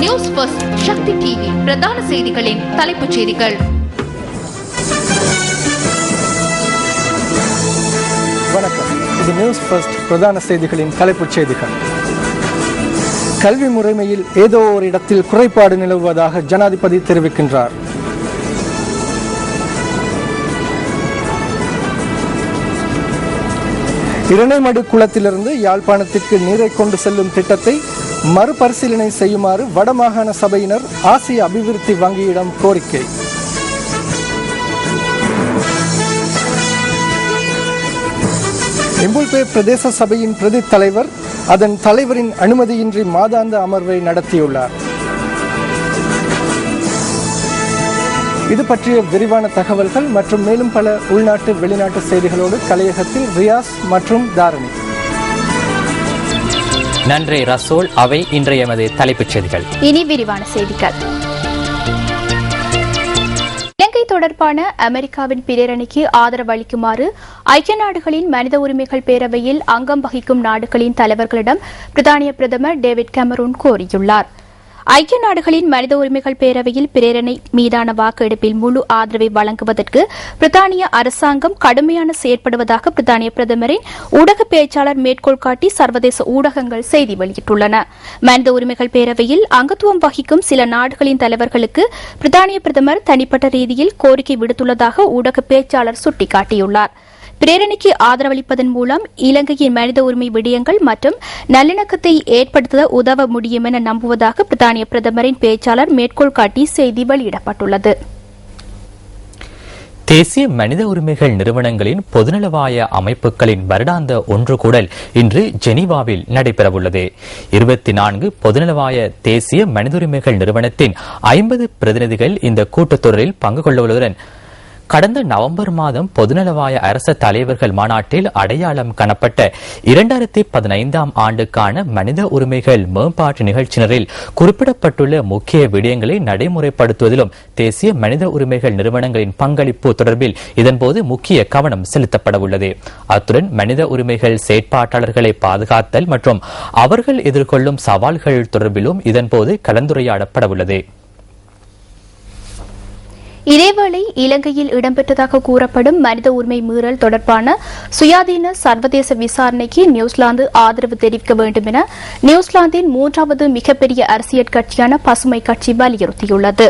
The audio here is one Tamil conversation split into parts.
நியூஸ் ஃபர்ஸ்ட் சக்தி டிவி பிரதான செய்திகளின் தலைப்புச் செய்திகள். வணக்கம். இது நியூஸ் ஃபர்ஸ்ட் பிரதான செய்திகளின் தலைப்புச் செய்திகள். கல்வி முறைமையில் ஏதோ ஒரு இடத்தில் குறைபாடு நிலவுவதாக ஜனாதிபதி தெரிவிக்கின்றார். இரணைமடு குளத்திலிருந்து யாழ்ப்பாணத்திற்கு நீரை கொண்டு செல்லும் திட்டத்தை மறுபரிசீலனை செய்யுமாறு வடமாகாண சபையினர் ஆசிய அபிவிருத்தி வங்கியிடம் கோரிக்கை. இம்புல்பே பிரதேச சபையின் பிரதி தலைவர் அதன் தலைவரின் அனுமதியின்றி மாதாந்த அமர்வை நடத்தியுள்ளார். இது பற்றிய விரிவான தகவல்கள் மற்றும் மேலும் பல உள்நாட்டு வெளிநாட்டு செய்திகளோடு கலையகத்தில் ரியாஸ் மற்றும் தாரணி. நன்றி ரசோல். அவை இன்றைய எமது தலைப்புச் செய்திகள். இனி விரிவான செய்திகள். இலங்கை தொடர்பான அமெரிக்காவின் பிரேரணைக்கு ஆதரவு அளிக்குமாறு ஐக்கிய நாடுகளின் மனித உரிமைகள் பேரவையில் அங்கம் வகிக்கும் நாடுகளின் தலைவர்களிடம் பிரித்தானிய பிரதமர் டேவிட் கெமரூன் கோரியுள்ளார். ஐக்கிய நாடுகளின் மனித உரிமைகள் பேரவையில் பிரேரணை மீதான வாக்கெடுப்பில் முழு ஆதரவை வழங்குவதற்கு பிரித்தானிய அரசாங்கம் கடுமையான செயற்படுவதாக பிரித்தானிய பிரதமரின் ஊடக பேச்சாளர் மேற்கோள் காட்டி சர்வதேச ஊடகங்கள் செய்தி வெளியிட்டுள்ளன. மனித உரிமைகள் பேரவையில் அங்கத்துவம் வகிக்கும் சில நாடுகளின் தலைவர்களுக்கு பிரித்தானிய பிரதமர் தனிப்பட்ட ரீதியில் கோரிக்கை விடுத்துள்ளதாக ஊடக பேச்சாளர் சுட்டிக்காட்டியுள்ளார். பிரேரணைக்கு ஆதரவளிப்பதன் மூலம் இலங்கையின் மனித உரிமை விடயங்கள் மற்றும் நல்லிணக்கத்தை ஏற்படுத்த உதவ முடியும் என நம்புவதாக பிரித்தானிய பிரதமரின் பேச்சாளர் மேற்கோள் காட்டி செய்தி வெளியிடப்பட்டுள்ளது. தேசிய மனித உரிமைகள் நிறுவனங்களின் பொதுநலவாய அமைப்புகளின் வருடாந்த ஒன்றுகூடல் இன்று ஜெனீவாவில் நடைபெறவுள்ளது. 24 பொதுநலவாய தேசிய மனித உரிமைகள் நிறுவனத்தின் 50 பிரதிநிதிகள் இந்த கூட்டத்தொடரில் பங்கு கொள்ளவுள்ளதுடன் கடந்த நவம்பர் மாதம் பொதுநலவாய அரச தலைவர்கள் மாநாட்டில் அடையாளம் காணப்பட்ட 2015 ஆண்டுக்கான மனித உரிமைகள் மேம்பாட்டு நிகழ்ச்சியினரில் குறிப்பிடப்பட்டுள்ள முக்கிய விடயங்களை நடைமுறைப்படுத்துவதிலும் தேசிய மனித உரிமைகள் நிறுவனங்களின் பங்களிப்பு தொடர்பில் இதன்போது முக்கிய கவனம் செலுத்தப்பட உள்ளது. அத்துடன் மனித உரிமைகள் செயற்பாட்டாளர்களை பாதுகாத்தல் மற்றும் அவர்கள் எதிர்கொள்ளும் சவால்கள் தொடர்பிலும் இதன்போது கலந்துரையாடப்பட உள்ளது. இதேவேளை இலங்கையில் இடம்பெற்றதாக கூறப்படும் மனித உரிமை மீறல் தொடர்பான சுயாதீன சர்வதேச விசாரணைக்கு நியூசிலாந்து ஆதரவு தெரிவிக்க வேண்டும் என நியூசிலாந்தின் 3வது மிகப்பெரிய அரசியல் கட்சியான பசுமை கட்சி வலியுறுத்தியுள்ளது.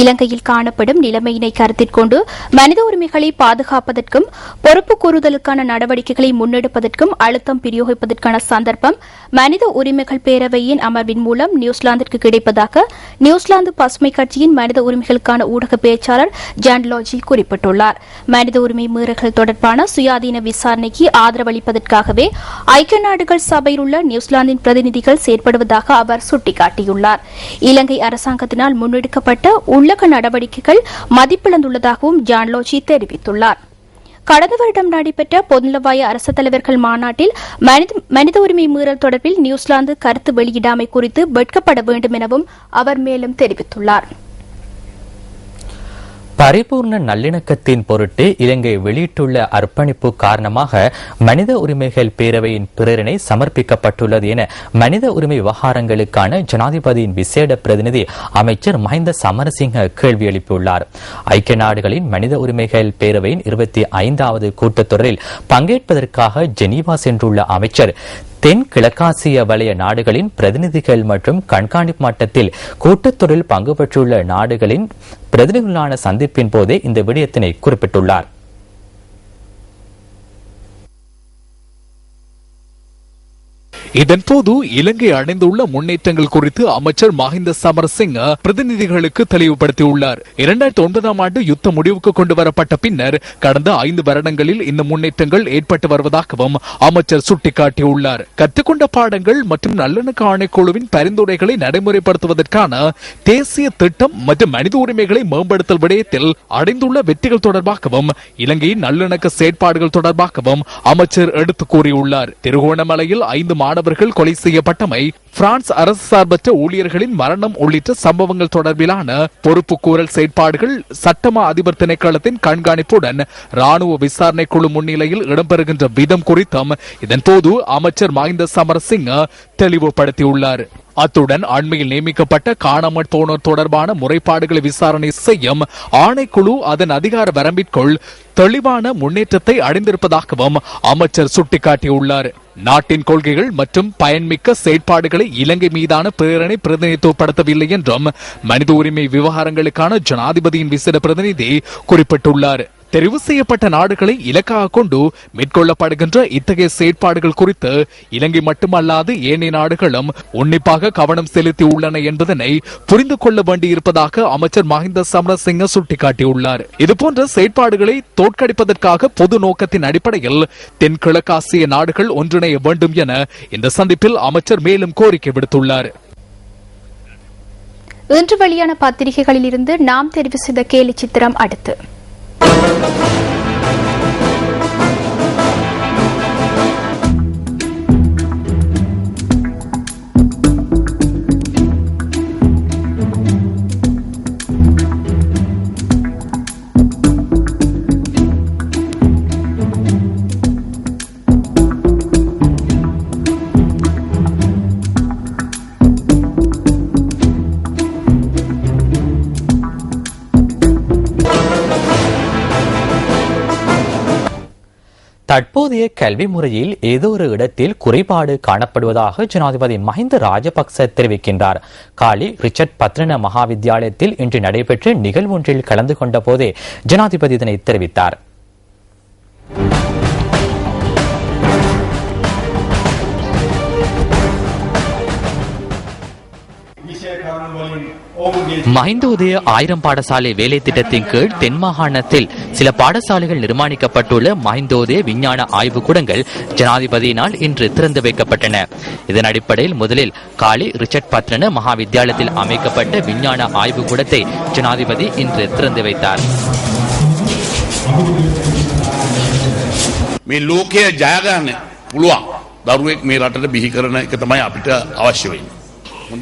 இலங்கையில் காணப்படும் நிலைமையினை கருத்தில் கொண்டு மனித உரிமைகளை பாதுகாப்பதற்கும் பொறுப்பு கூறுதலுக்கான நடவடிக்கைகளை முன்னெடுப்பதற்கும் அழுத்தம் பிரயோகிப்பதற்கான சந்தர்ப்பம் மனித உரிமைகள் பேரவையின் அமர்வின் மூலம் நியூசிலாந்திற்கு கிடைப்பதாக நியூசிலாந்து பசுமை கட்சியின் மனித உரிமைகளுக்கான ஊடக பேச்சாளர் ஜான் லோஜி குறிப்பிட்டுள்ளார். மனித உரிமை மீறல்கள் தொடர்பான சுயாதீன விசாரணைக்கு ஆதரவளிப்பதற்காகவே ஐக்கிய நாடுகள் சபையில் உள்ள நியூசிலாந்தின் பிரதிநிதிகள் செயற்படுவதாக அவர் சுட்டிக்காட்டியுள்ளார். இலங்கை அரசாங்கத்தினால் முன்னெடுக்கப்பட்ட உள்ளக நடவடிக்கைகள் மதிப்பிழந்துள்ளதாகவும் ஜான் லோஜி தெரிவித்துள்ளார். கடந்த வருடம் நடைபெற்ற பொதுநலவாய அரசு தலைவர்கள் மாநாட்டில் மனித உரிமை மீறல் தொடர்பில் நியூசிலாந்து கருத்து வெளியிடாமை குறித்து வெட்கப்பட வேண்டும் எனவும் அவர் மேலும் தெரிவித்துள்ளார். பரிபூர்ண நல்லிணக்கத்தின் பொருட்டு இலங்கை வெளியிட்டுள்ள அர்ப்பணிப்பு காரணமாக மனித உரிமைகள் பேரவையின் பிரேரணை சமர்ப்பிக்கப்பட்டுள்ளது என மனித உரிமை விவகாரங்களுக்கான ஜனாதிபதியின் விசேட பிரதிநிதி அமைச்சர் மஹிந்த சமரசிங்க கேள்வி எழுப்பியுள்ளார். ஐக்கிய நாடுகளின் மனித உரிமைகள் பேரவையின் 25வது கூட்டத்தொடரில் பங்கேற்பதற்காக ஜெனீவா சென்றுள்ள அமைச்சர் தென் கிழக்காசிய வலய நாடுகளின் பிரதிநிதிகள் மற்றும் கண்காணிப்பு மட்டத்தில் கூட்டத்தொடரில் பங்கு பெற்றுள்ள நாடுகளின் பிரதிநிதிகளான சந்திப்பின் போதே இந்த விடயத்தினை குறிப்பிட்டுள்ளார். இதன்போது இலங்கை அடைந்துள்ள முன்னேற்றங்கள் குறித்து அமைச்சர் மஹிந்த சமரசிங்க பிரதிநிதிகளுக்கு தெளிவுபடுத்தியுள்ளார். 2009 ஆண்டு யுத்த முடிவுக்கு கொண்டு வரப்பட்ட பின்னர் கடந்த 5 வருடங்களில் இந்த முன்னேற்றங்கள் ஏற்பட்டு வருவதாகவும் அமைச்சர் சுட்டிக்காட்டியுள்ளார். கற்றுக்கொண்ட பாடங்கள் மற்றும் நல்லிணக்க ஆணைக்குழுவின் பரிந்துரைகளை நடைமுறைப்படுத்துவதற்கான தேசிய திட்டம் மற்றும் மனித உரிமைகளை மேம்படுத்தல் விடயத்தில் அடைந்துள்ள வெற்றிகள் தொடர்பாகவும் இலங்கையின் நல்லிணக்க செயற்பாடுகள் தொடர்பாகவும் அமைச்சர் எடுத்து கூறியுள்ளார். திருகோணமலையில் 5 மாணவர்கள் கொலை செய்யப்பட்டமை, பிரான்ஸ் அரசு சார்பற்ற ஊழியர்களின் மரணம் உள்ளிட்ட சம்பவங்கள் தொடர்பிலான பொறுப்பு கூறல் செயற்பாடுகள் சட்டமா அதிபர் திணைக்களத்தின் கண்காணிப்புடன் ராணுவ விசாரணை குழு முன்னிலையில் இடம்பெறுகின்ற விதம் குறித்தும் இதன்போது அமைச்சர் மஹிந்த சமரசிங்க தெளிவுபடுத்தியுள்ளார். அத்துடன் அண்மையில் நியமிக்கப்பட்ட காணாமல் போனோர் தொடர்பான முறைப்பாடுகளை விசாரணை செய்யும் ஆணைக்குழு அதன் அதிகார வரம்பிற்குள் தெளிவான முன்னேற்றத்தை அடைந்திருப்பதாகவும் அமைச்சர் சுட்டிக்காட்டியுள்ளார். நாட்டின் கொள்கைகள் மற்றும் பயன்மிக்க செயற்பாடுகளை இலங்கை மீதான பிரேரணை பிரதிநிதித்துவப்படுத்தவில்லை என்றும் மனித உரிமை விவகாரங்களுக்கான ஜனாதிபதியின் விசேட பிரதிநிதி குறிப்பிட்டுள்ளார். தெரிவு செய்யப்பட்ட நாடுகளை இலக்காக கொண்டு மேற்கொள்ளப்படுகின்ற இத்தகைய செயற்பாடுகள் குறித்து இலங்கை மட்டுமல்லாது ஏனைய நாடுகளும் உன்னிப்பாக கவனம் செலுத்தி உள்ளன என்பதனை புரிந்து கொள்ள வேண்டியிருப்பதாக அமைச்சர் மஹிந்த சமரசிங்க சுட்டிக்காட்டியுள்ளார். இதுபோன்ற செயற்பாடுகளை தோற்கடிப்பதற்காக பொது நோக்கத்தின் அடிப்படையில் தென்கிழக்காசிய நாடுகள் ஒன்றிணைய வேண்டும் என இந்த சந்திப்பில் அமைச்சர் மேலும் கோரிக்கை விடுத்துள்ளார். இன்று வெளியான பத்திரிகைகளில் இருந்து நாம் தெரிவு செய்த கேலி சித்திரம் அடுத்து. தற்போதைய கல்வி முறையில் ஏதோ ஒரு இடத்தில் குறைபாடு காணப்படுவதாக ஜனாதிபதி மஹிந்த ராஜபக்ச தெரிவிக்கின்றார். காலி ரிச்சர்ட் பத்ரன மகாவித்யாலயத்தில் இன்று நடைபெற்ற நிகழ்வொன்றில் கலந்து கொண்ட போதே ஜனாதிபதி இதனை தெரிவித்தார். மஹிந்தோதய 1000 பாடசாலை வேலை திட்டத்தின் கீழ் தென் மாகாணத்தில் சில பாடசாலைகள் நிர்மாணிக்கப்பட்டுள்ள மஹிந்தோதய விஞ்ஞான ஆய்வுக்கூடங்கள் ஜனாதிபதியினால் இன்று திறந்து வைக்கப்பட்டன. இதன் அடிப்படையில் முதலில் காலி ரிச்சர்ட் பத்ரன மகாவித்யாலயத்தில் அமைக்கப்பட்ட விஞ்ஞான ஆய்வுக்கூடத்தை ஜனாதிபதி இன்று திறந்து வைத்தார். මේ ලෝකය ජය ගන්න පුළුවන් දරුවෙක් මේ රටට බිහි කරන එක තමයි අපිට අවශ්‍ය වෙන්නේ.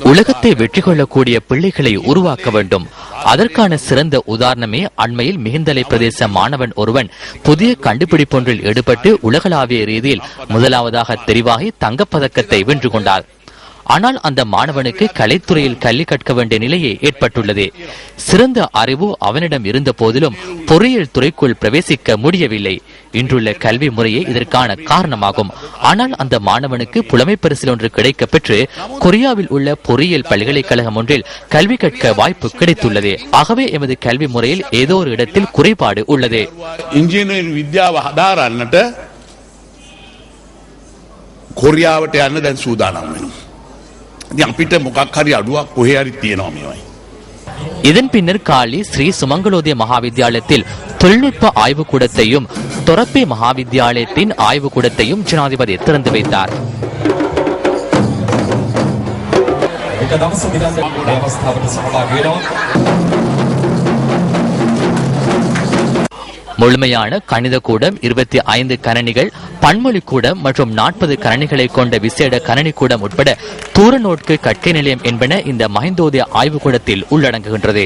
உலகத்தை வெற்றி கொள்ளக்கூடிய பிள்ளைகளை உருவாக்க வேண்டும். அதற்கான சிறந்த உதாரணமே அண்மையில் மிகுந்தலை பிரதேச மாணவன் ஒருவன் புதிய கண்டுபிடிப்பொன்றில் ஈடுபட்டு உலகளாவிய ரீதியில் முதலாவதாக தெரிவாகி தங்கப்பதக்கத்தை வென்று கொண்டார். ஆனால் அந்த மாணவனுக்கு கலைத்துறையில் கல்வி கற்க வேண்டிய நிலையே ஏற்பட்டுள்ளது. சிறந்த அறிவு அவனிடம் இருந்த போதிலும் பொறியியல் துறைக்குள் பிரவேசிக்க முடியவில்லை. இன்றுள்ள கல்வி முறையே இதற்கான காரணமாகும். ஆனால் அந்த மாணவனுக்கு புலமை பரிசில் ஒன்று கிடைக்க பெற்று கொரியாவில் உள்ள பொறியியல் பல்கலைக்கழகம் ஒன்றில் கல்வி கற்க வாய்ப்பு கிடைத்துள்ளது. ஆகவே எமது கல்வி முறையில் ஏதோ ஒரு இடத்தில் குறைபாடு உள்ளது. ඉංජිනේරු විද්‍යාව හදාරන්නට කොරියාවට යන්න දැන් සූදානම් වෙනවා. ඉතින් අපිට මොකක් හරි අඩුවක් කොහේ හරි තියෙනවා මේවයි. இதன் பின்னர் காலி ஸ்ரீ சுமங்கலோதய மகாவித்யாலயத்தில் தொழில்நுட்ப ஆய்வுக்கூடத்தையும் தொரப்பே மகாவித்யாலயத்தின் ஆய்வுக்கூடத்தையும் ஜனாதிபதி திறந்து வைத்தார். முழுமையான கணித கூடம், 25 கணனிகள், பன்மொழி கூடம் மற்றும் 40 கணனிகளை கொண்ட விசேட கணனி கூடம் உட்பட தூரநோட்கு கற்கை நிலையம் என்பன இந்த மஹிந்தோதய ஆய்வுக்கூடத்தில் உள்ளடங்குகின்றது.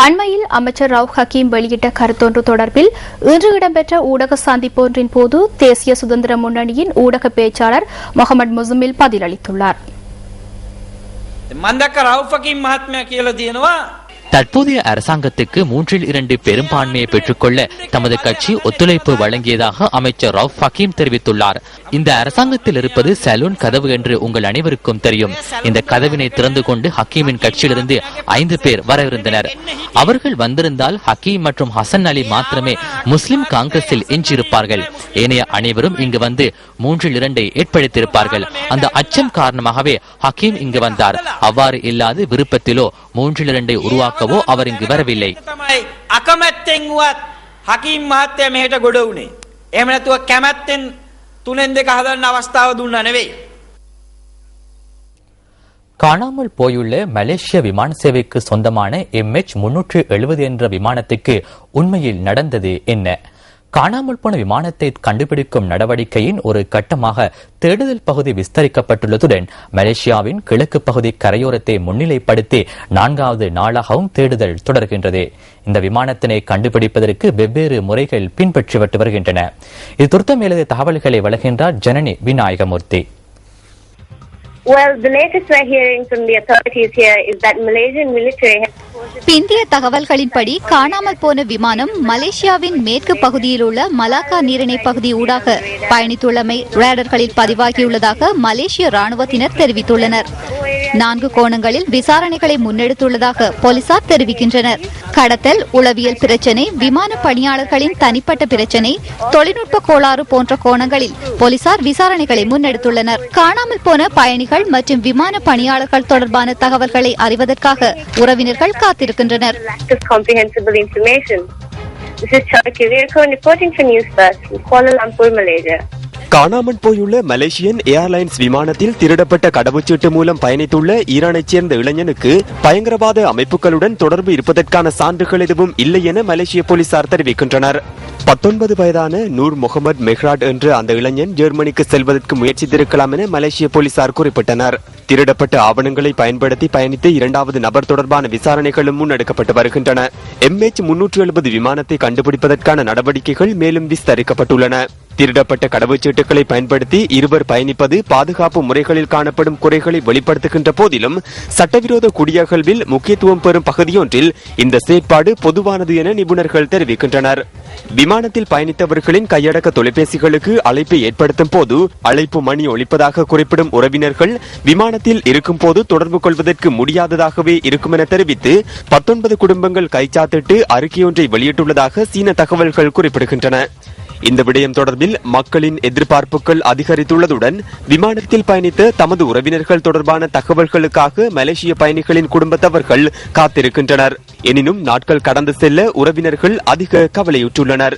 அண்மையில் அமைச்சர் ரவுப் ஹக்கீம் வெளியிட்ட கருத்தொன்று தொடர்பில் இன்று இடம்பெற்ற ஊடக சந்திப்பொன்றின் போது தேசிய சுதந்திர முன்னணியின் ஊடக பேச்சாளர் முகமது முசுமில் பதிலளித்துள்ளார். தற்போதைய அரசாங்கத்துக்கு 3/2 பெரும்பான்மையை பெற்றுக்கொள்ள தமது கட்சி ஒத்துழைப்பு வழங்கியதாக அமைச்சர் ரவுப் ஹக்கீம் தெரிவித்துள்ளார். இந்த அரசாங்கத்தில் இருப்பது சலூன் கதவு என்று உங்கள் அனைவருக்கும் தெரியும். இந்த கதவினை திறந்து கொண்டு ஹக்கீமின் கட்சியிலிருந்து 5 பேர் வரவிருந்தனர். அவர்கள் வந்திருந்தால் ஹக்கீம் மற்றும் ஹசன் அலி மாத்திரமே முஸ்லிம் காங்கிரஸில் எஞ்சியிருப்பார்கள். ஏனைய அனைவரும் இங்கு வந்து 3/2 ஏற்படுத்தியிருப்பார்கள். அந்த அச்சம் காரணமாகவே ஹக்கீம் இங்கு வந்தார். அவ்வாறு இல்லாது விருப்பத்திலோ 3/2 உருவாக்கவோ அவர் இங்கு வரவில்லை. අකමැත්තෙන් වුවත් හකීම් මහත්තයා මෙහෙට ගොඩ වුණේ. එහෙම නැතුව කැමැත්තෙන් 3-2 හදන්න අවස්ථාව දුන්නා නෙවෙයි. காணாமல் போயுள்ள மலேசிய விமான சேவைக்கு சொந்தமான MH370 என்ற விமானத்துக்கு உண்மையில் நடந்தது என்ன? காணாமல் போன விமானத்தை கண்டுபிடிக்கும் நடவடிக்கையின் ஒரு கட்டமாக தேடுதல் பகுதி விஸ்தரிக்கப்பட்டுள்ளதுடன் மலேசியாவின் கிழக்கு பகுதி கரையோரத்தை முன்னிலைப்படுத்தி 4வது நாளாகவும் தேடுதல் தொடர்கின்றது. இந்த விமானத்தினை கண்டுபிடிப்பதற்கு வெவ்வேறு முறைகள் பின்பற்றப்பட்டு வருகின்றன. இது குறித்த மேலதிக தகவல்களை வழங்குகின்றார் Janani Vinayagamoorthy. Well, the latest we're hearing from the authorities here is that Malaysian military has... பிந்திய தகவல்களின்படி காணாமல் போன விமானம் மலேசியாவின் மேற்கு பகுதியில் உள்ள மலாக்கா நீரிணை பகுதி ஊடாக பயணித்துள்ளமை ரேடர்களில் பதிவாகியுள்ளதாக மலேசிய ராணுவத்தினர் தெரிவித்துள்ளனர். 4 கோணங்களில் விசாரணைகளை முன்னெடுத்துள்ளதாக போலீசார் தெரிவிக்கின்றனர். கடத்தல், உளவியல் பிரச்சினை, விமான பணியாளர்களின் தனிப்பட்ட பிரச்சினை, தொழில்நுட்ப கோளாறு போன்ற கோணங்களில் போலீசார் விசாரணைகளை முன்னெடுத்துள்ளனர். காணாமல் போன பயணிகள் மற்றும் விமான பணியாளர்கள் தொடர்பான தகவல்களை அறிவதற்காக உறவினர்கள் காத்திருக்கின்றனர். காணாமல் போயுள்ள மலேசியன் ஏர்லைன்ஸ் விமானத்தில் திருடப்பட்ட கடவுச்சீட்டு மூலம் பயணித்துள்ள ஈரானைச் சேர்ந்த இளைஞனுக்கு பயங்கரவாத அமைப்புகளுடன் தொடர்பு இருப்பதற்கான சான்றுகள் எதுவும் இல்லை என மலேசிய போலீசார் தெரிவிக்கின்றனர். 19 வயதான நூர் முகமது மெஹ்ராட் என்ற அந்த இளைஞன் ஜெர்மனிக்கு செல்வதற்கு முயற்சித்திருக்கலாம் என மலேசிய போலீசார் குறிப்பிட்டனர். திருடப்பட்ட ஆவணங்களை பயன்படுத்தி பயணித்த 2வது நபர் தொடர்பான விசாரணைகளும் முன்னெடுக்கப்பட்டு வருகின்றன. MH370 விமானத்தை கண்டுபிடிப்பதற்கான நடவடிக்கைகள் மேலும் விஸ்தரிக்கப்பட்டுள்ளன. திருடப்பட்ட கடவுச்சீட்டுகளை பயன்படுத்தி இருவர் பயணிப்பது பாதுகாப்பு முறைகளில் காணப்படும் குறைகளை வெளிப்படுத்துகின்ற போதிலும் சட்டவிரோத குடியகழ்வில் முக்கியத்துவம் பெறும் பகுதியொன்றில் இந்த செயற்பாடு பொதுவானது என நிபுணர்கள் தெரிவிக்கின்றனர். விமானத்தில் பயணித்தவர்களின் கையடக்க தொலைபேசிகளுக்கு அழைப்பை ஏற்படுத்தும் போது அழைப்பு மணி ஒலிப்பதாக குறிப்பிடும் உறவினர்கள் விமானத்தில் இருக்கும் போது தொடர்பு கொள்வதற்கு முடியாததாகவே இருக்கும் என தெரிவித்து 19 குடும்பங்கள் கைச்சாத்திட்டு அறிக்கையொன்றை வெளியிட்டுள்ளதாக சீன தகவல்கள் குறிப்பிடுகின்றன. இந்த விடயம் தொடர்பில் மக்களின் எதிர்பார்ப்புகள் அதிகரித்துள்ளதுடன் விமானத்தில் பயணித்த தமது உறவினர்கள் தொடர்பான தகவல்களுக்காக மலேசிய பயணிகளின் குடும்பத்தவர்கள் காத்திருக்கின்றனர். எனினும் நாட்கள் கடந்து செல்ல உறவினர்கள் அதிக கவலையுற்றுள்ளனர்.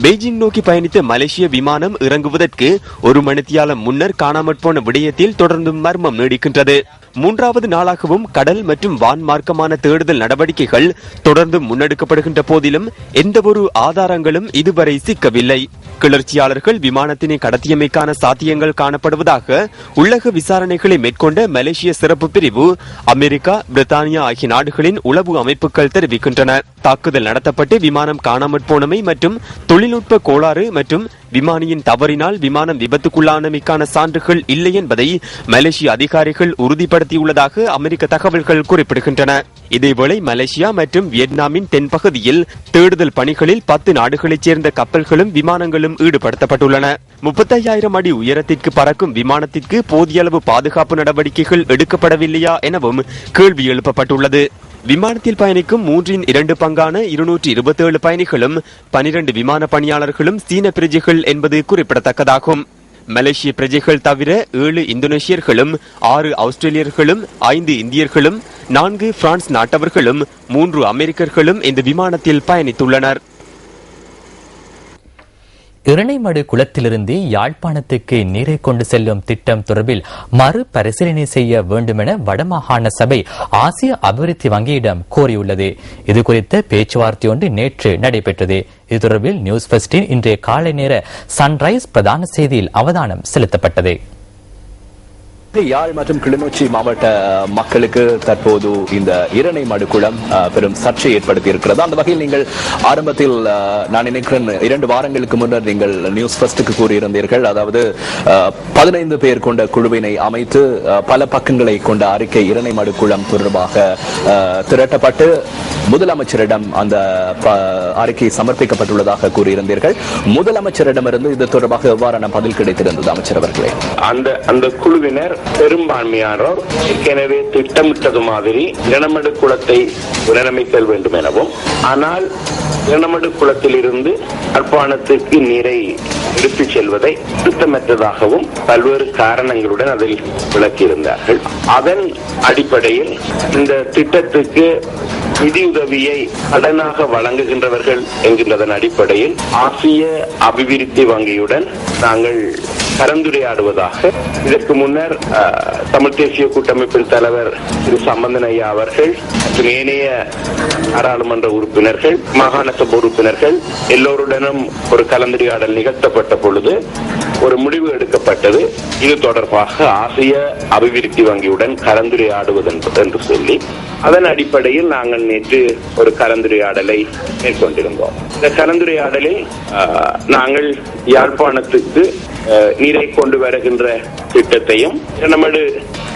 பெய்ஜிங் நோக்கி பயணித்த மலேசிய விமானம் இறங்குவதற்கு 1 மணித்தியாலம் முன்னர் காணாமற் போன விடயத்தில் தொடர்ந்து மர்மம் நீடிக்கின்றது. 3வது நாளாகவும் கடல் மற்றும் வான் மார்க்கமான தேடுதல் நடவடிக்கைகள் தொடர்ந்து முன்னெடுக்கப்படுகின்ற போதிலும் எந்தவொரு ஆதாரங்களும் இதுவரை சிக்கவில்லை. கிளர்ச்சியாளர்கள் விமானத்தினை கடத்தியமைக்கான சாத்தியங்கள் காணப்படுவதாக உள்ளக விசாரணைகளை மேற்கொண்ட மலேசிய சிறப்பு பிரிவு அமெரிக்கா, பிரித்தானியா ஆகிய நாடுகளின் உளவு அமைப்புகள் தெரிவிக்கின்றன. தாக்குதல் நடத்தப்பட்டு விமானம் காணாமற் போனமை மற்றும் தொழில்நுட்ப கோளாறு மற்றும் விமானியின் தவறினால் விமானம் விபத்துக்குள்ளானமைக்கான சான்றுகள் இல்லை என்பதை மலேசிய அதிகாரிகள் உறுதிப்படுத்தியுள்ளதாக அமெரிக்க தகவல்கள் குறிப்பிடுகின்றன. இதேவேளை மலேசியா மற்றும் வியட்நாமின் தென்பகுதியில் தேடுதல் பணிகளில் 10 நாடுகளைச் சேர்ந்த கப்பல்களும் விமானங்களும் ஈடுபடுத்தப்பட்டுள்ளன. 35,000 அடி உயரத்திற்கு பறக்கும் விமானத்திற்கு போதிய அளவு பாதுகாப்பு நடவடிக்கைகள் எடுக்கப்படவில்லையா எனவும் கேள்வி எழுப்பப்பட்டுள்ளது. விமானத்தில் பயணிக்கும் 3/2 பங்கான 227 பயணிகளும் 12 விமான பணியாளர்களும் சீன பிரஜைகள் என்பது குறிப்பிடத்தக்கதாகும். மலேசிய பிரஜைகள் தவிர 7 இந்தோனேஷியர்களும் 6 ஆஸ்திரேலியர்களும் 5 இந்தியர்களும் 4 பிரான்ஸ் நாட்டவர்களும் 3 அமெரிக்கர்களும் இந்த விமானத்தில் பயணித்துள்ளனர். இரணைமடு குளத்திலிருந்து யாழ்ப்பாணத்துக்கு நீரை கொண்டு செல்லும் திட்டம் தொடர்பில் மறுபரிசீலனை செய்ய வேண்டுமென வடமாகாண சபை ஆசிய அபிவிருத்தி வங்கியிடம் கோரியுள்ளது. இதுகுறித்த பேச்சுவார்த்தை ஒன்று நேற்று நடைபெற்றது. இது தொடர்பில் நியூஸ் ஃபர்ஸ்டின் இன்றைய காலை நேர சன்ரைஸ் பிரதான செய்தியில் அவதானம் செலுத்தப்பட்டது. யாழ் மற்றும் கிளிநொச்சி மாவட்ட மக்களுக்கு தற்போது இந்த இரணைமடு குளம் பெரும் சர்ச்சை ஏற்படுத்தி இருக்கிறது. அந்த வகையில் நீங்கள் ஆரம்பத்தில் நான் நினைக்கிறேன் 2 வாரங்களுக்கு முன்னர் நீங்கள் நியூஸ் ஃபர்ஸ்டுக்கு கூறியிருந்தீர்கள். அதாவது 15 பேர் கொண்ட குழுவினை அமைத்து பல பக்கங்களை கொண்ட அறிக்கை இரணைமடு குளம் தொடர்பாக திரட்டப்பட்டு முதலமைச்சரிடம் அந்த அறிக்கை சமர்ப்பிக்கப்பட்டுள்ளதாக கூறியிருந்தீர்கள். முதலமைச்சரிடமிருந்து இது தொடர்பாக எவ்வாறான பதில் கிடைத்திருந்தது அமைச்சர் அவர்களே? அந்த குழுவினர் பெரும்பான்மையானோர் ஏற்கனவே திட்டமிட்டது மாதிரி இரணமடு குளத்தை புனரமைத்தல் வேண்டும் எனவும், ஆனால் இரணமடு குளத்தில் இருந்து யாழ்ப்பாணத்திற்கு நீரை எடுத்துச் செல்வதை திருத்தமற்றதாகவும் பல்வேறு காரணங்களுடன் அதில் விளக்கியிருந்தார்கள். அதன் அடிப்படையில் இந்த திட்டத்துக்கு நிதியுதவியை கடனாக வழங்குகின்றவர்கள் என்கின்றதன் அடிப்படையில் ஆசிய அபிவிருத்தி வங்கியுடன் நாங்கள் கலந்துரையாடுவதாக இதற்கு முன்னர் தமிழ் தேசிய கூட்டமைப்பின் தலைவர் திரு சம்பந்தன் ஐயா அவர்கள் மற்றும் ஏனைய பாராளுமன்ற உறுப்பினர்கள், மாகாண சபை உறுப்பினர்கள் எல்லோருடனும் ஒரு கலந்துரையாடல் நிகழ்த்தப்பட்ட பொழுது ஒரு முடிவு எடுக்கப்பட்டது. இது தொடர்பாக ஆசிய அபிவிருத்தி வங்கியுடன் கலந்துரையாடுவது என்று சொல்லி அதன் அடிப்படையில் நாங்கள் நேற்று ஒரு கலந்துரையாடலை மேற்கொண்டிருந்தோம். இந்த கலந்துரையாடலில் நாங்கள் யாழ்ப்பாணத்துக்கு நீரை கொண்டு வருகின்ற திட்டத்தையும் இரண்டமடு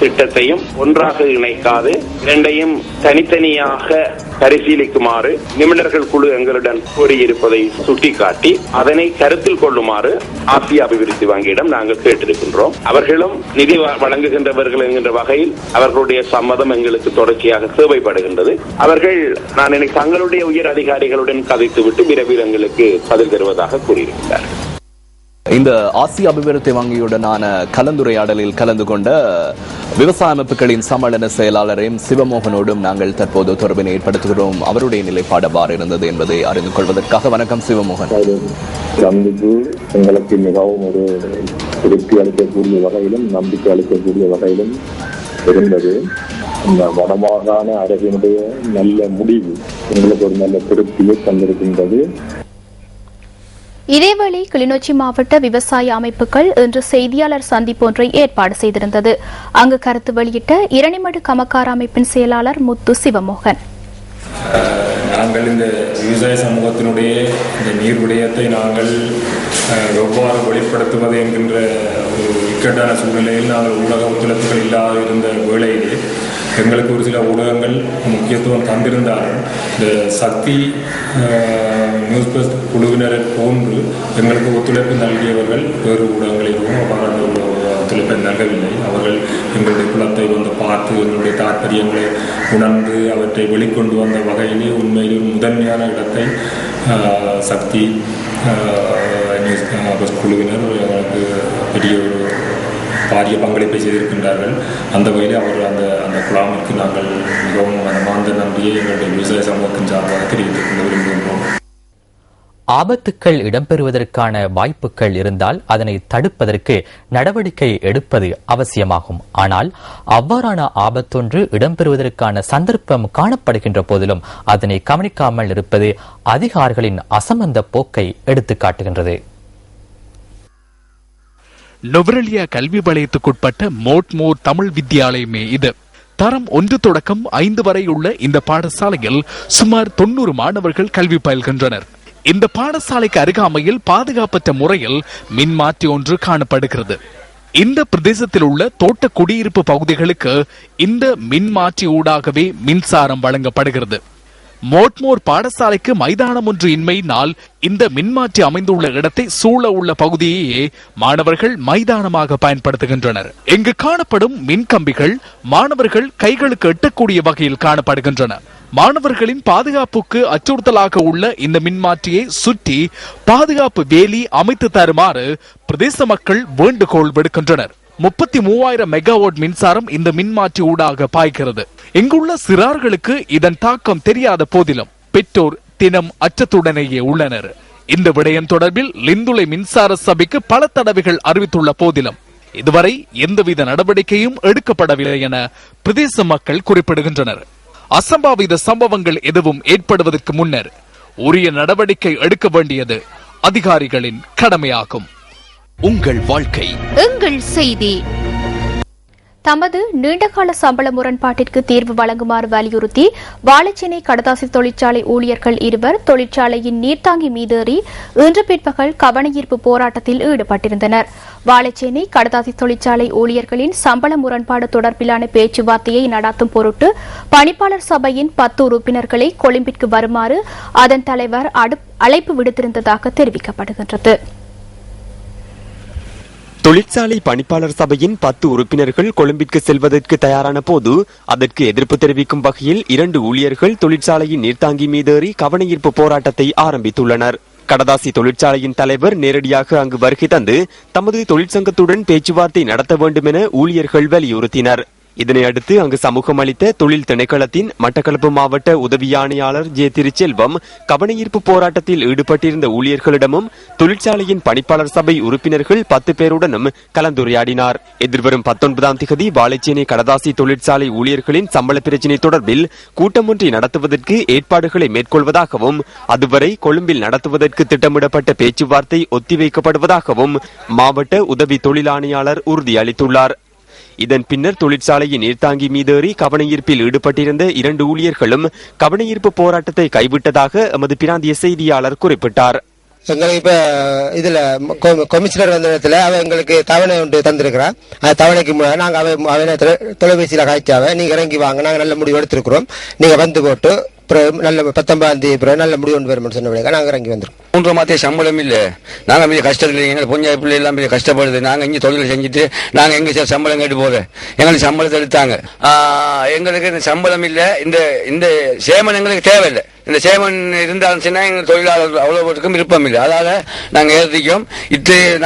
திட்டத்தையும் ஒன்றாக இணைக்காது இரண்டையும் தனித்தனியாக பரிசீலிக்குமாறு நிபுணர்கள் குழு எங்களுடன் கூறியிருப்பதை சுட்டிக்காட்டி அதனை கருத்தில் கொள்ளுமாறு ஆசிய அபிவிருத்தி வங்கியிடம் நாங்கள் கேட்டிருக்கின்றோம். அவர்களும் நிதி வழங்குகின்றவர்கள் என்கின்ற வகையில் அவர்களுடைய சம்மதம் எங்களுக்கு தொடர்ச்சியாக தேவைப்படுகின்றது. அவர்கள் நான் எனக்கு தங்களுடைய உயர் அதிகாரிகளுடன் கதைத்துவிட்டு விரைவில் எங்களுக்கு பதில் தருவதாக கூறியிருக்கிறார். இந்த ஆசிய அபிவிருத்தி வங்கியுடனான கலந்துரையாடலில் கலந்து கொண்ட விவசாய அமைப்புகளின் சம்மேளன செயலாளரையும் சிவமோகனோடும் நாங்கள் தற்போது தொடர்பினை ஏற்படுத்துகிறோம். அவருடைய நிலைப்பாடு அவ்வாறு இருந்தது என்பதை அறிந்து கொள்வதற்காக. வணக்கம் சிவமோகன். சந்திப்பு எங்களுக்கு மிகவும் ஒரு திருப்தி அளிக்கக்கூடிய வகையிலும் நம்பிக்கை அளிக்கக்கூடிய வகையிலும் இருந்தது. இந்த வடமாகாண அரசினுடைய நல்ல முடிவு எங்களுக்கு ஒரு நல்ல திருப்தியை தந்திருக்கின்றது. இதேவேளை கிளிநொச்சி மாவட்ட விவசாய அமைப்புகள் இன்று செய்தியாளர் சந்திப்பொன்றை ஏற்பாடு செய்திருந்தது. அங்கு கருத்து வெளியிட்ட இரணிமடு கமக்கார அமைப்பின் செயலாளர் முத்து சிவமோகன், நாங்கள் இந்த விவசாய சமூகத்தினுடைய இந்த நீர் விடயத்தை நாங்கள் எவ்வாறு வெளிப்படுத்துவது என்கின்ற ஒரு இக்கட்டான சூழ்நிலையில் நாங்கள் ஊடக ஒத்துழைப்புகள் இல்லாத இருந்த வேளையிலே எங்களுக்கு ஒரு சில ஊடகங்கள் முக்கியத்துவம் தந்திருந்தாலும் இந்த சக்தி நியூஸ் பிளஸ் குழுவினரை போன்று எங்களுக்கு ஒத்துழைப்பு நல்கியவர்கள் வேறு ஊடகங்களிலும் அவ்வாறு ஒத்துழைப்பை நல்கவில்லை. அவர்கள் எங்களுடைய குலத்தை வந்து பார்த்து எங்களுடைய தாற்பயங்களை உணர்ந்து அவற்றை வெளிக்கொண்டு வந்த வகையிலே உண்மையில் ஒரு முதன்மையான இடத்தை சக்தி நியூஸ் பிளஸ் குழுவினர் எங்களுக்கு பெரிய ஒரு பாரிய பங்களிப்பை செய்திருக்கின்றார்கள். அந்த வகையில் அவர்கள் அந்த குழாமிற்கு நாங்கள் மிகவும் மனமார்ந்த நன்றியை எங்களுடைய விவசாய சமூகத்தின் சார்பாக தெரிவித்துக் கொள்ள விரும்புகின்றோம். ஆபத்துக்கள் இடம்பெறுவதற்கான வாய்ப்புகள் இருந்தால் அதனை தடுப்பதற்கு நடவடிக்கை எடுப்பது அவசியமாகும். ஆனால் அவ்வாறான ஆபத்தொன்று இடம்பெறுவதற்கான சந்தர்ப்பம் காணப்படுகின்ற போதிலும் அதனை கவனிக்காமல் இருப்பது அதிகாரிகளின் அசமந்த போக்கை எடுத்துக்காட்டுகின்றது. நுவரெலியா கல்வி வலயத்துக்குட்பட்ட மோட்மோர் தமிழ் வித்தியாலயமே இது. தரம் 1 தொடக்கம் 5 வரை உள்ள இந்த பாடசாலையில் சுமார் 90 மாணவர்கள் கல்வி பயில்கின்றனர். இந்த பாடசாலைக்கு அருகாமையில் பாதுகாப்பற்ற முறையில் மின்மாற்றி ஒன்று காணப்படுகிறது. இந்த பிரதேசத்தில் உள்ள தோட்ட குடியிருப்பு பகுதிகளுக்கு இந்த மின்மாற்றி ஊடாகவே மின்சாரம் வழங்கப்படுகிறது. மோட்மோர் பாடசாலைக்கு மைதானம் ஒன்று இன்மையினால் இந்த மின்மாற்றி அமைந்துள்ள இடத்தை சூழ உள்ள பகுதியையே மாணவர்கள் மைதானமாக பயன்படுத்துகின்றனர். இங்கு காணப்படும் மின்கம்பிகள் மாணவர்கள் கைகளுக்கு எட்டக்கூடிய வகையில் காணப்படுகின்றன. மாணவர்களின் பாதுகாப்புக்கு அச்சுறுத்தலாக உள்ள இந்த மின்மாற்றியை சுற்றி பாதுகாப்பு வேலி அமைத்து தருமாறு பிரதேச மக்கள் வேண்டுகோள் விடுக்கின்றனர். 33,000 மெகாவாட் மின்சாரம் இந்த மின்மாற்றி ஊடாக பாய்கிறது. இங்குள்ள சிறார்களுக்கு இதன் தாக்கம் தெரியாத போதிலும் பெற்றோர் தினம் அச்சத்துடனேயே உள்ளனர். இந்த விடயம் தொடர்பில் லிந்துளை மின்சார சபைக்கு பல தடவைகள் அறிவித்துள்ள போதிலும் இதுவரை எந்தவித நடவடிக்கையும் எடுக்கப்படவில்லை என பிரதேச மக்கள் குறிப்பிடுகின்றனர். அசம்பாவித சம்பவங்கள் எதுவும் ஏற்படுவதற்கு முன்னர் உரிய நடவடிக்கை எடுக்க வேண்டியது அதிகாரிகளின் கடமையாகும். உங்கள் வாழ்க்கை எங்கள் செய்தி. தமது நீண்டகால சம்பள முரண்பாட்டிற்கு தீர்வு வழங்குமாறு வலியுறுத்தி வாழைச்சேனை கடதாசி தொழிற்சாலை ஊழியர்கள் 2 தொழிற்சாலையின் நீர்த்தாங்கி மீதேறி இன்று பிற்பகல் கவனஈர்ப்பு போராட்டத்தில் ஈடுபட்டிருந்தனர். வாழைச்சேனை கடதாசி தொழிற்சாலை ஊழியர்களின் சம்பள முரண்பாடு தொடர்பிலான பேச்சுவார்த்தையை நடாத்தும் பொருட்டு பணிப்பாளர் சபையின் 10 உறுப்பினர்களை கொழும்பிற்கு வருமாறு அதன் தலைவர் அழைப்பு விடுத்திருந்ததாக தெரிவிக்கப்படுகின்றது. தொழிற்சாலை பணிப்பாளர் சபையின் 10 உறுப்பினர்கள் கொழும்பிற்கு செல்வதற்கு தயாரான போது அதற்கு எதிர்ப்பு தெரிவிக்கும் வகையில் 2 ஊழியர்கள் தொழிற்சாலையின் நீர்த்தாங்கி மீதேறி கவனஈர்ப்பு போராட்டத்தை ஆரம்பித்துள்ளனர். கடதாசி தொழிற்சாலையின் தலைவர் நேரடியாக அங்கு வருகை தந்து தமது தொழிற்சங்கத்துடன் பேச்சுவார்த்தை நடத்த வேண்டும் என ஊழியர்கள் வலியுறுத்தினர். இதனை அடுத்து அங்கு சமூகம் அளித்த தொழில் திணைக்களத்தின் மட்டக்களப்பு மாவட்ட உதவி ஆணையாளர் ஜே திருச்செல்வம் கவனஈர்ப்பு போராட்டத்தில் ஈடுபட்டிருந்த ஊழியர்களிடமும் தொழிற்சாலையின் பணிப்பாளர் சபை உறுப்பினர்கள் 10 பேருடனும் கலந்துரையாடினார். எதிர்வரும் 19ஆம் தேதி வாழைச்சேனை கடதாசி தொழிற்சாலை ஊழியர்களின் சம்பள பிரச்சினை தொடர்பில் கூட்டம் ஒன்றை நடத்துவதற்கு ஏற்பாடுகளை மேற்கொள்வதாகவும் அதுவரை கொழும்பில் நடத்துவதற்கு திட்டமிடப்பட்ட பேச்சுவார்த்தை ஒத்திவைக்கப்படுவதாகவும் மாவட்ட உதவி தொழில் ஆணையாளர் உறுதியளித்துள்ளார். இதன் பின்னர் தொழிற்சாலையின் நீர்த்தாங்கி மீதேறி கவனஈர்ப்பில் ஈடுபட்டிருந்த 2 ஊழியர்களும் கவனஈர்ப்பு போராட்டத்தை கைவிட்டதாக எமது பிராந்திய செய்தியாளர் குறிப்பிட்டார். எங்களுக்கு இப்ப இதுல கமிஷனர் வந்த இடத்துல அவ எங்களுக்கு தவணை ஒன்று தந்திருக்கிறான். அந்த தவணைக்கு முன்னாடி நாங்க அவனை தொலைபேசியில காய்ச்சாவ நீங்க இறங்கி வாங்க, நாங்க நல்ல முடிவு எடுத்திருக்கிறோம், நீங்க வந்து போட்டு நல்ல 19ஆம் தேதி நல்ல முடிவு ஒன்று வரும் சொன்ன நாங்க இறங்கி வந்துருக்கோம். 3 மாதம் சம்பளம் இல்ல, நாங்க பெரிய கஷ்டத்துல எங்க பொஞ்சா பிள்ளை எல்லாம் பெரிய கஷ்டப்படுது. நாங்க இங்க தொழில் செஞ்சுட்டு நாங்க எங்க சம்பளம் கேட்டு போற எங்களுக்கு சம்பளத்தை எடுத்தாங்க. எங்களுக்கு இந்த சம்பளம் இல்ல, இந்த சேமன் எங்களுக்கு தேவையில்லை. இந்த சேமன் இருந்தாலும் சொன்னா எங்க தொழிலாளர் அவ்வளவு விருப்பம் இல்லை. அதனால நாங்க ஏறிக்கோம்.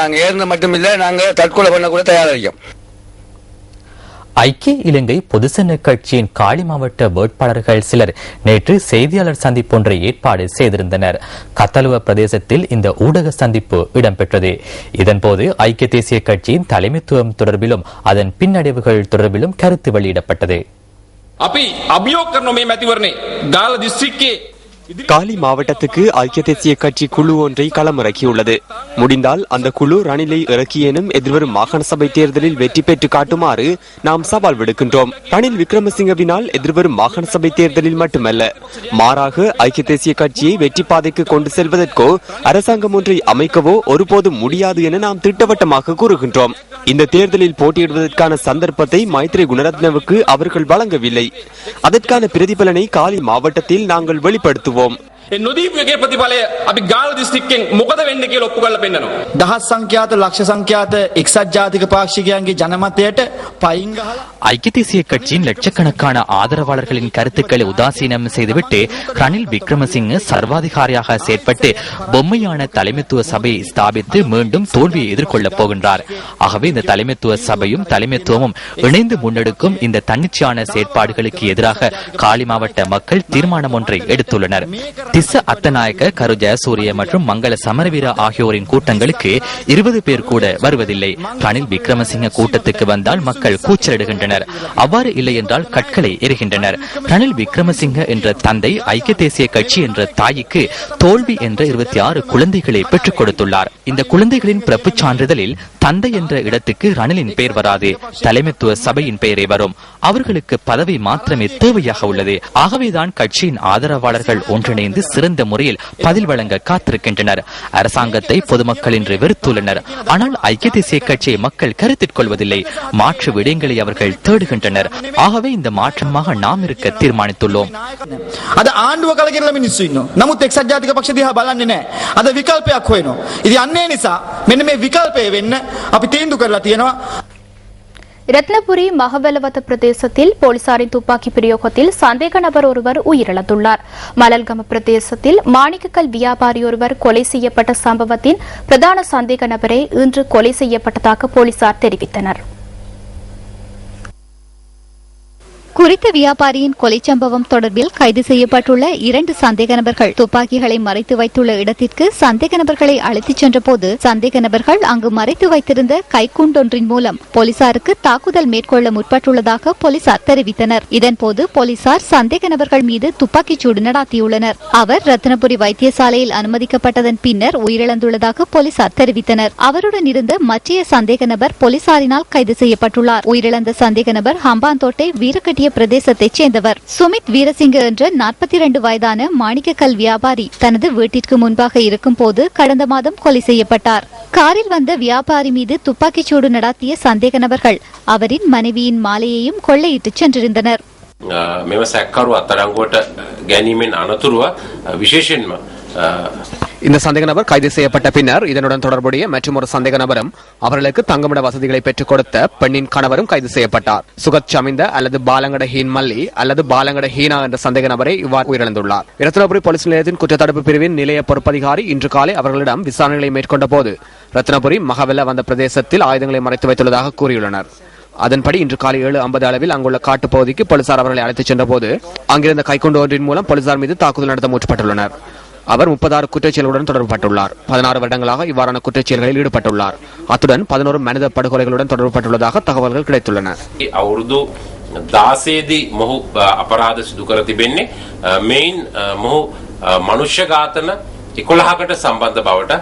நாங்க ஏறின மட்டும் இல்ல, நாங்க தற்கொலை பண்ண கூட தயாரிக்கோம். ஐக்கிய இலங்கை பொதுசன கட்சியின் காலி மாவட்ட வேட்பாளர்கள் சிலர் நேற்று செய்தியாளர் சந்திப்பொன்றை ஏற்பாடு செய்திருந்தனர். கத்தலுவ பிரதேசத்தில் இந்த ஊடக சந்திப்பு இடம்பெற்றது. இதன்போது ஐக்கிய தேசிய கட்சியின் தலைமைத்துவம் தொடர்பிலும் அதன் பின்னடைவுகள் தொடர்பிலும் கருத்து வெளியிடப்பட்டது. காலி மாவட்டத்துக்கு ஐக்கிய தேசிய கட்சி குழு ஒன்றை களமிறக்கியுள்ளது. முடிந்தால் அந்த குழு ரணிலை இறக்கியேனும் எதிர்வரும் மாகாண சபை தேர்தலில் வெற்றி பெற்று காட்டுமாறு நாம் சவால் விடுக்கின்றோம். ரணில் விக்ரமசிங்கவினால் எதிர்வரும் மாகாண சபை தேர்தலில் மட்டுமல்ல, மாறாக ஐக்கிய தேசிய கட்சியை வெற்றி பாதைக்கு கொண்டு செல்வதற்கோ அரசாங்கம் ஒன்றை அமைக்கவோ ஒருபோதும் முடியாது என நாம் திட்டவட்டமாக கூறுகின்றோம். இந்த தேர்தலில் போட்டியிடுவதற்கான சந்தர்ப்பத்தை மைத்ரி குணரத்னவுக்கு அவர்கள் வழங்கவில்லை. அதற்கான பிரதிபலனை காலி மாவட்டத்தில் நாங்கள் வெளிப்படுத்துவோம். නොදීපුගේ ප්‍රතිඵලය අපි ගාල්ල දිස්ත්‍රික්කෙන් මොකද වෙන්නේ කියලා ඔප්පු කරලා පෙන්නනවා. දහස් සංඛ්‍යාත ලක්ෂ සංඛ්‍යාත එක්සත් ජාතික පාක්ෂිකයන්ගේ ජනමතයට පයින් ගහලා ஐக்கிய தேசிய கட்சியின் லட்சக்கணக்கான ஆதரவாளர்களின் கருத்துக்களை உதாசீனம் செய்துவிட்டு ரணில் விக்ரமசிங்க சர்வாதிகாரியாக செயற்பட்டு பொம்மையான தலைமைத்துவ சபையை ஸ்தாபித்து மீண்டும் தோல்வியை எதிர்கொள்ளப் போகின்றார். ஆகவே இந்த தலைமைத்துவ சபையும் தலைமைத்துவமும் இணைந்து முன்னெடுக்கும் இந்த தன்னிச்சையான செயற்பாடுகளுக்கு எதிராக காலி மாவட்ட மக்கள் தீர்மானம் ஒன்றை எடுத்துள்ளனர். திஸ்ஸ அத்தநாயக்க, கரு ஜெயசூரிய மற்றும் மங்கள சமரவீர ஆகியோரின் கூட்டங்களுக்கு 20 பேர் கூட வருவதில்லை. ரணில் விக்ரமசிங்க கூட்டத்துக்கு வந்தால் மக்கள் கூச்சலிடுகின்றனர். அவ்வாறு இல்லை என்றால் கற்களை எரிகின்றனர். ரணில் விக்ரமசிங்க என்ற தந்தை ஐக்கிய தேசிய கட்சி என்ற தாய்க்கு தோல்வி என்ற 26 குழந்தைகளை பெற்றுக் கொடுத்துள்ளார். இந்த குழந்தைகளின் பிறப்புச் சான்றிதழில் தந்தை என்ற இடத்துக்கு ரணிலின் பெயர் வராது, தலைமைத்துவ சபையின் பெயரே வரும். அவர்களுக்கு பதவி மாத்திரமே தேவையாக உள்ளது. ஆகவேதான் கட்சியின் ஆதரவாளர்கள் ஒன்றிணைந்து சிறந்த முறையில் பதில் வழங்க காத்திருக்கின்றனர். அரசாங்கத்தை பொதுமக்கள் இன்று வெறுத்துள்ளனர். ஆனால் ஐக்கிய தேசிய கட்சியை மக்கள் கருத்தில் கொள்வதில்லை. மாற்று விடயங்களை அவர்கள் தேடுகின்றனர். ஆகவே இந்த மாற்றமாக நாம் இருக்க தீர்மானித்துள்ளோம். අද ආණ්ඩුව කලකිරලා මිනිස්සු ඉන්නවා. නමුත් එක්සත් ජාතික පක්ෂ දිහා බලන්නේ නැහැ. අද විකල්පයක් හොයනවා. ඉතින් අන්නේ නිසා මෙන්න මේ විකල්පය වෙන්න අපි තීන්දුව කරලා තියෙනවා. ரத்னபுரி மகவலவத்த பிரதேசத்தில் போலீசாரின் துப்பாக்கி பிரயோகத்தில் சந்தேக நபர் ஒருவர் உயிரிழந்துள்ளார். மலல்கம பிரதேசத்தில் மாணிக்கக்கல் வியாபாரி ஒருவர் கொலை செய்யப்பட்ட சம்பவத்தின் பிரதான சந்தேக நபரை இன்று கொலை செய்யப்பட்டதாக போலீசார் தெரிவித்தனர். குறித்த வியாபாரியின் கொலை சம்பவம் தொடர்பில் கைது செய்யப்பட்டுள்ள 2 சந்தேக நபர்கள் துப்பாக்கிகளை மறைத்து வைத்துள்ள இடத்திற்கு சந்தேக நபர்களை அழைத்துச் சென்றபோது சந்தேக நபர்கள் அங்கு மறைத்து வைத்திருந்த கைக்குண்டொன்றின் மூலம் போலீசாருக்கு தாக்குதல் மேற்கொள்ள முற்பட்டுள்ளதாக போலீசார் தெரிவித்தனர். இதன்போது போலீசார் சந்தேக நபர்கள் மீது துப்பாக்கிச் சூடு நடாத்தியுள்ளனர். அவர் ரத்னபுரி வைத்தியசாலையில் அனுமதிக்கப்பட்டதன் பின்னர் உயிரிழந்துள்ளதாக போலீசார் தெரிவித்தனர். அவருடன் இருந்த மற்றைய சந்தேக நபர் போலீசாரினால் கைது செய்யப்பட்டுள்ளார். உயிரிழந்த சந்தேக நபர் ஹம்பாந்தோட்டை வீரக்கட்டிய பிரதேசத்தைச் சேர்ந்தவர். சுமித் வீரசிங்க என்ற 42 வயதான மாணிக்கக்கல் வியாபாரி தனது வீட்டிற்கு முன்பாக இருக்கும் போது கடந்த மாதம் கொலை செய்யப்பட்டார். காரில் வந்த வியாபாரி மீது துப்பாக்கிச் சூடு நடாத்திய சந்தேக நபர்கள் அவரின் மனைவியின் மாலையையும் கொள்ளையிட்டு சென்றிருந்தனர். මෙම සැකකරු අත්අඩංගුවට ගැනීමෙන් අනතුරුව විශේෂයෙන්ම இந்த சந்தேக நபர் கைது செய்யப்பட்ட பின்னர் இதனுடன் தொடர்புடைய மற்றொரு சந்தேக நபரும் அவர்களுக்கு தங்குமிட வசதிகளை பெற்றுக் கொடுத்த பெண்ணின் கணவரும் கைது செய்யப்பட்டார். சுகத் சமிந்த அல்லது பாலங்கட ஹீன் மல்லி அல்லது பாலங்கட ஹீனா என்ற சந்தேக நபரை இவ்வாறு உயிரிழந்துள்ளார். ரத்னபுரி போலீஸ் நிலையத்தின் குற்றத்தடுப்பு பிரிவின் நிலைய பொறுப்பதிகாரி இன்று காலை அவர்களிடம் விசாரணைகளை மேற்கொண்ட போது ரத்னபுரி மகவெல்ல வந்த பிரதேசத்தில் ஆயுதங்களை மறைத்து வைத்துள்ளதாக கூறியுள்ளனர். அதன்படி இன்று காலை 7:50 அளவில் அங்குள்ள காட்டுப் பகுதிக்கு போலீசார் அவர்களை அழைத்துச் சென்றபோது அங்கிருந்த கைக்குண்டு ஒன்றின் மூலம் போலீசார் மீது தாக்குதல் நடத்த முற்பட்டுள்ளனர். அவர் 36 குற்றச்செயல்களுடன் தொடர்புபட்டுள்ளார். 16 வருடங்களாக இவ்வாறான குற்றச்செயல்களில் ஈடுபட்டுள்ளார். அத்துடன் 11 மனித படுகொலைகளுடன் தொடர்புபட்டுள்ளதாக தகவல்கள் கிடைத்துள்ளன. 16දී මොහු අපරාධ සිදු කර තිබෙන්නේ මේන් මොහු මනුෂ්‍ය ඝාතන 11කට සම්බන්ධ බවට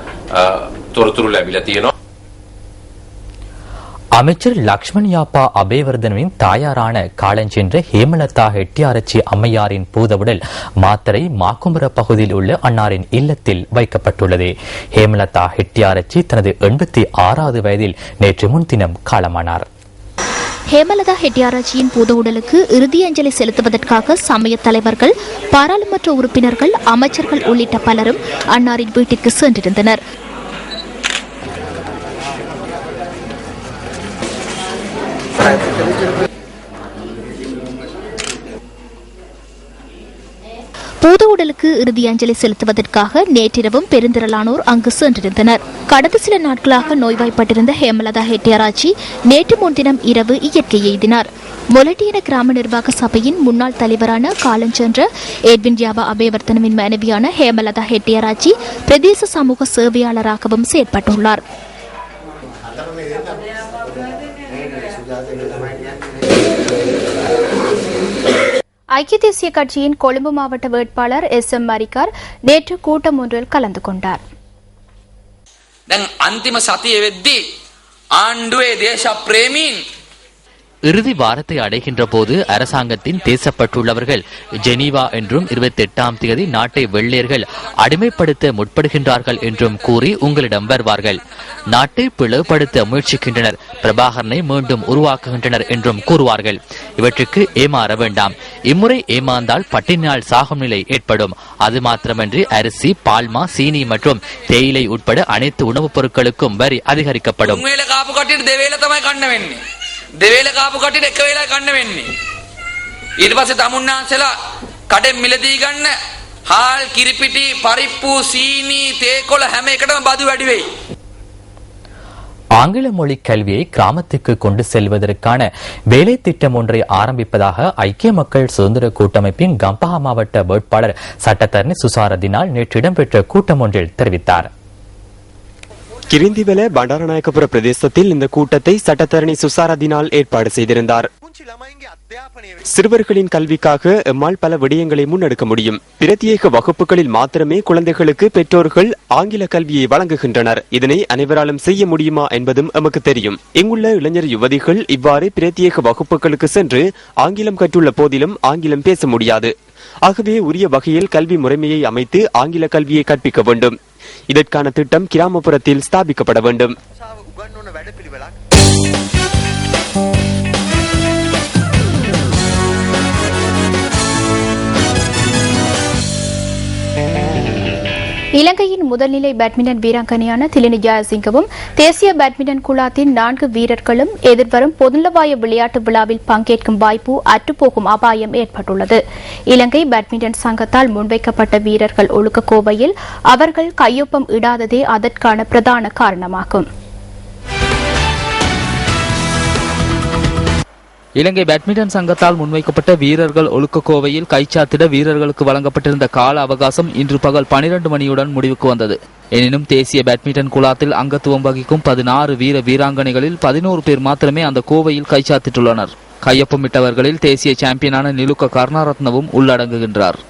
තොරතුරු ලැබිලා තියෙනවා. அமைச்சர் லக்ஷ்மண் யாப்பா அபேவர்தனவின் தாயாரான காலஞ்சென்ற ஹேமலதா ஹெட்டியாரச்சி அம்மையாரின் பூதவுடல் மாத்தரை மாக்கும்பர பகுதியில் உள்ள அன்னாரின் இல்லத்தில் வைக்கப்பட்டுள்ளது. ஹேமலதா ஹெட்டியாரச்சி தனது 86வது வயதில் நேற்று முன்தினம் காலமானார். ஹேமலதா ஹெட்டியாராச்சியின் பூத உடலுக்கு இறுதி அஞ்சலி செலுத்துவதற்காக சமய தலைவர்கள், பாராளுமன்ற உறுப்பினர்கள், அமைச்சர்கள் உள்ளிட்ட பலரும் அன்னாரின் வீட்டிற்கு சென்றிருந்தனர். பூத உடலுக்கு இறுதி அஞ்சலி செலுத்துவதற்காக நேற்றிரவும் பெருந்திரளானோர் அங்கு சென்றிருந்தனர். கடந்த சில நாட்களாக நோய்வாய்ப்பட்டிருந்த ஹேமலதா ஹெட்டியாராச்சி நேற்று முன்தினம் இரவு இயற்கை எய்தினார். மொலட்டியன கிராம நிர்வாக சபையின் முன்னாள் தலைவரான காலஞ்சென்ற எட்வின் யாபா அபேவர்தனவின் மனைவியான ஹேமலதா ஹெட்டியாராச்சி பிரதேச சமூக சேவையாளராகவும் செயற்பட்டுள்ளார். ஐக்கிய தேசிய கட்சியின் கொழும்பு மாவட்ட வேட்பாளர் SM மரிக்கார் நேற்று கூட்டம் ஒன்றில் கலந்து கொண்டார். இறுதி வாரத்தை அடைகின்ற போது அரசாங்கத்தின் தேசப்பட்டுள்ளவர்கள் ஜெனீவா என்றும் 28ஆம் தேதி நாட்டை வெள்ளையர்கள் அடிமைப்படுத்த முற்படுகின்றார்கள் என்றும் கூறி உங்களிடம் வருவார்கள். நாட்டை பிளவுபடுத்த முயற்சிக்கின்றனர், பிரபாகரனை மீண்டும் உருவாக்குகின்றனர் என்றும் கூறுவார்கள். இவற்றுக்கு ஏமாற வேண்டாம். இம்முறை ஏமாந்தால் பட்டினியால் சாகும் நிலை ஏற்படும். அது மாத்திரமன்றி அரிசி, பால்மா, சீனி மற்றும் தேயிலை உட்பட அனைத்து உணவுப் பொருட்களுக்கும் வரி அதிகரிக்கப்படும். දෙවේල කාපු කටියට එක වෙලා ගන්න වෙන්නේ. ඊට පස්සේ තමුන්නාන්සලා කඩෙන් මිලදී ගන්න හාල්, කිරිපිටි, පරිප්පු, සීනි, තේකොළ හැම එකටම බදු වැඩි වෙයි. ஆங்கில மொழி கல்வியை கிராமத்துக்கு கொண்டு செல்வதற்கான வேலை திட்டம் ஒன்றை ஆரம்பிப்பதாக ஐக்கிய மக்கள் சுதந்திர கூட்டமைப்பின் கம்பஹா மாவட்ட வேட்பாளர் சட்டத்தரணி சுசாரதினால் நேற்று இடம்பெற்ற கூட்டம் ஒன்றில் தெரிவித்தார். கிரிந்திவெல பண்டாரநாயக்கபுர பிரதேசத்தில் இந்த கூட்டத்தை சட்டத்தரணி சுசாரதினால் ஏற்பாடு செய்திருந்தார். சிறுவர்களின் கல்விக்காக எம்மால் பல விடயங்களை முன்னெடுக்க முடியும். பிரத்யேக வகுப்புகளில் மாத்திரமே குழந்தைகளுக்கு பெற்றோர்கள் ஆங்கில கல்வியை வழங்குகின்றனர். இதனை அனைவராலும் செய்ய முடியுமா என்பதும் எமக்கு தெரியும். இங்குள்ள இளைஞர் யுவதிகள் இவ்வாறு பிரத்யேக வகுப்புகளுக்கு சென்று ஆங்கிலம் கற்றுள்ள போதிலும் ஆங்கிலம் பேச முடியாது. ஆகவே உரிய வகையில் கல்வி முறைமையை அமைத்து ஆங்கில கல்வியை கற்பிக்க வேண்டும். இதற்கான திட்டம் கிராமப்புறத்தில் ஸ்தாபிக்கப்பட வேண்டும். இலங்கையின் முதல்நிலை பேட்மிண்டன் வீராங்கனையான திலினி ஜெயசிங்கவும் தேசிய பேட்மிண்டன் குழாத்தின் 4 வீரர்களும் எதிர்வரும் பொதுநலவாய விளையாட்டு விழாவில் பங்கேற்கும் வாய்ப்பு அற்றுப்போகும் அபாயம் ஏற்பட்டுள்ளது. இலங்கை பேட்மிண்டன் சங்கத்தால் முன்வைக்கப்பட்ட வீரர்கள் ஒழுக்கக்கோவையில் அவர்கள் கையொப்பம் இடாததே அதற்கான பிரதான காரணமாகும். இலங்கை பேட்மிண்டன் சங்கத்தால் முன்வைக்கப்பட்ட வீரர்கள் ஒழுக்கக்கோவையில் கைச்சாத்திட வீரர்களுக்கு வழங்கப்பட்டிருந்த கால அவகாசம் இன்று பகல் 12 மணியுடன் முடிவுக்கு வந்தது. எனினும் தேசிய பேட்மிண்டன் குழாத்தில் அங்கத்துவம் வகிக்கும் 16 வீராங்கனைகளில் 11 பேர் மாத்திரமே அந்த கோவையில் கைச்சாத்திட்டுள்ளனர். கையொப்பமிட்டவர்களில் தேசிய சாம்பியனான நிலுக்க கருணாரத்னவும் உள்ளடங்குகின்றார்.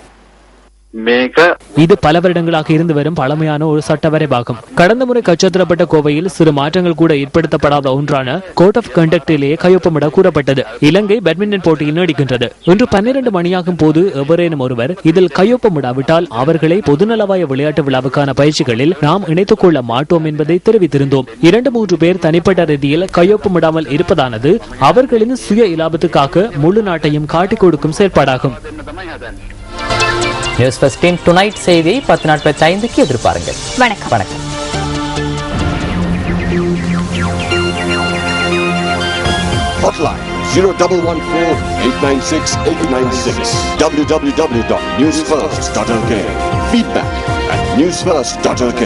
இது பல வருடங்களாக இருந்து வரும் பழமையான ஒரு சட்ட வரைபாகும். கடந்த முறை கைச்சாத்திடப்பட்ட கோவையில் சிறு மாற்றங்கள் கூட ஏற்படுத்தப்படாத ஒன்றான கோட் ஆஃப் கண்டக்டிலேயே கையொப்பமிட கூறப்பட்டது. இலங்கை பேட்மிண்டன் போட்டியில் நீடிக்கின்றது. இன்று 12 மணியாகும் போது எவரேனும் ஒருவர் இதில் கையொப்பமிடாவிட்டால் அவர்களை பொதுநலவாய விளையாட்டு விழாவுக்கான பயிற்சிகளில் நாம் இணைத்துக் கொள்ள மாட்டோம் என்பதை தெரிவித்திருந்தோம். 2-3 பேர் தனிப்பட்ட ரீதியில் கையொப்பமிடாமல் இருப்பதானது அவர்களின் சுய இலாபத்துக்காக முழு நாட்டையும் காட்டிக் கொடுக்கும் செயற்பாடாகும். நியூஸ் ஃபர்ஸ்டின் டுநைட் செய்தியை 10:45க்கு எதிர்பாருங்கள். வணக்கம். வணக்கம். Hotline 0114-896-896 www.newsfirst.lk. Feedback at newsfirst.lk.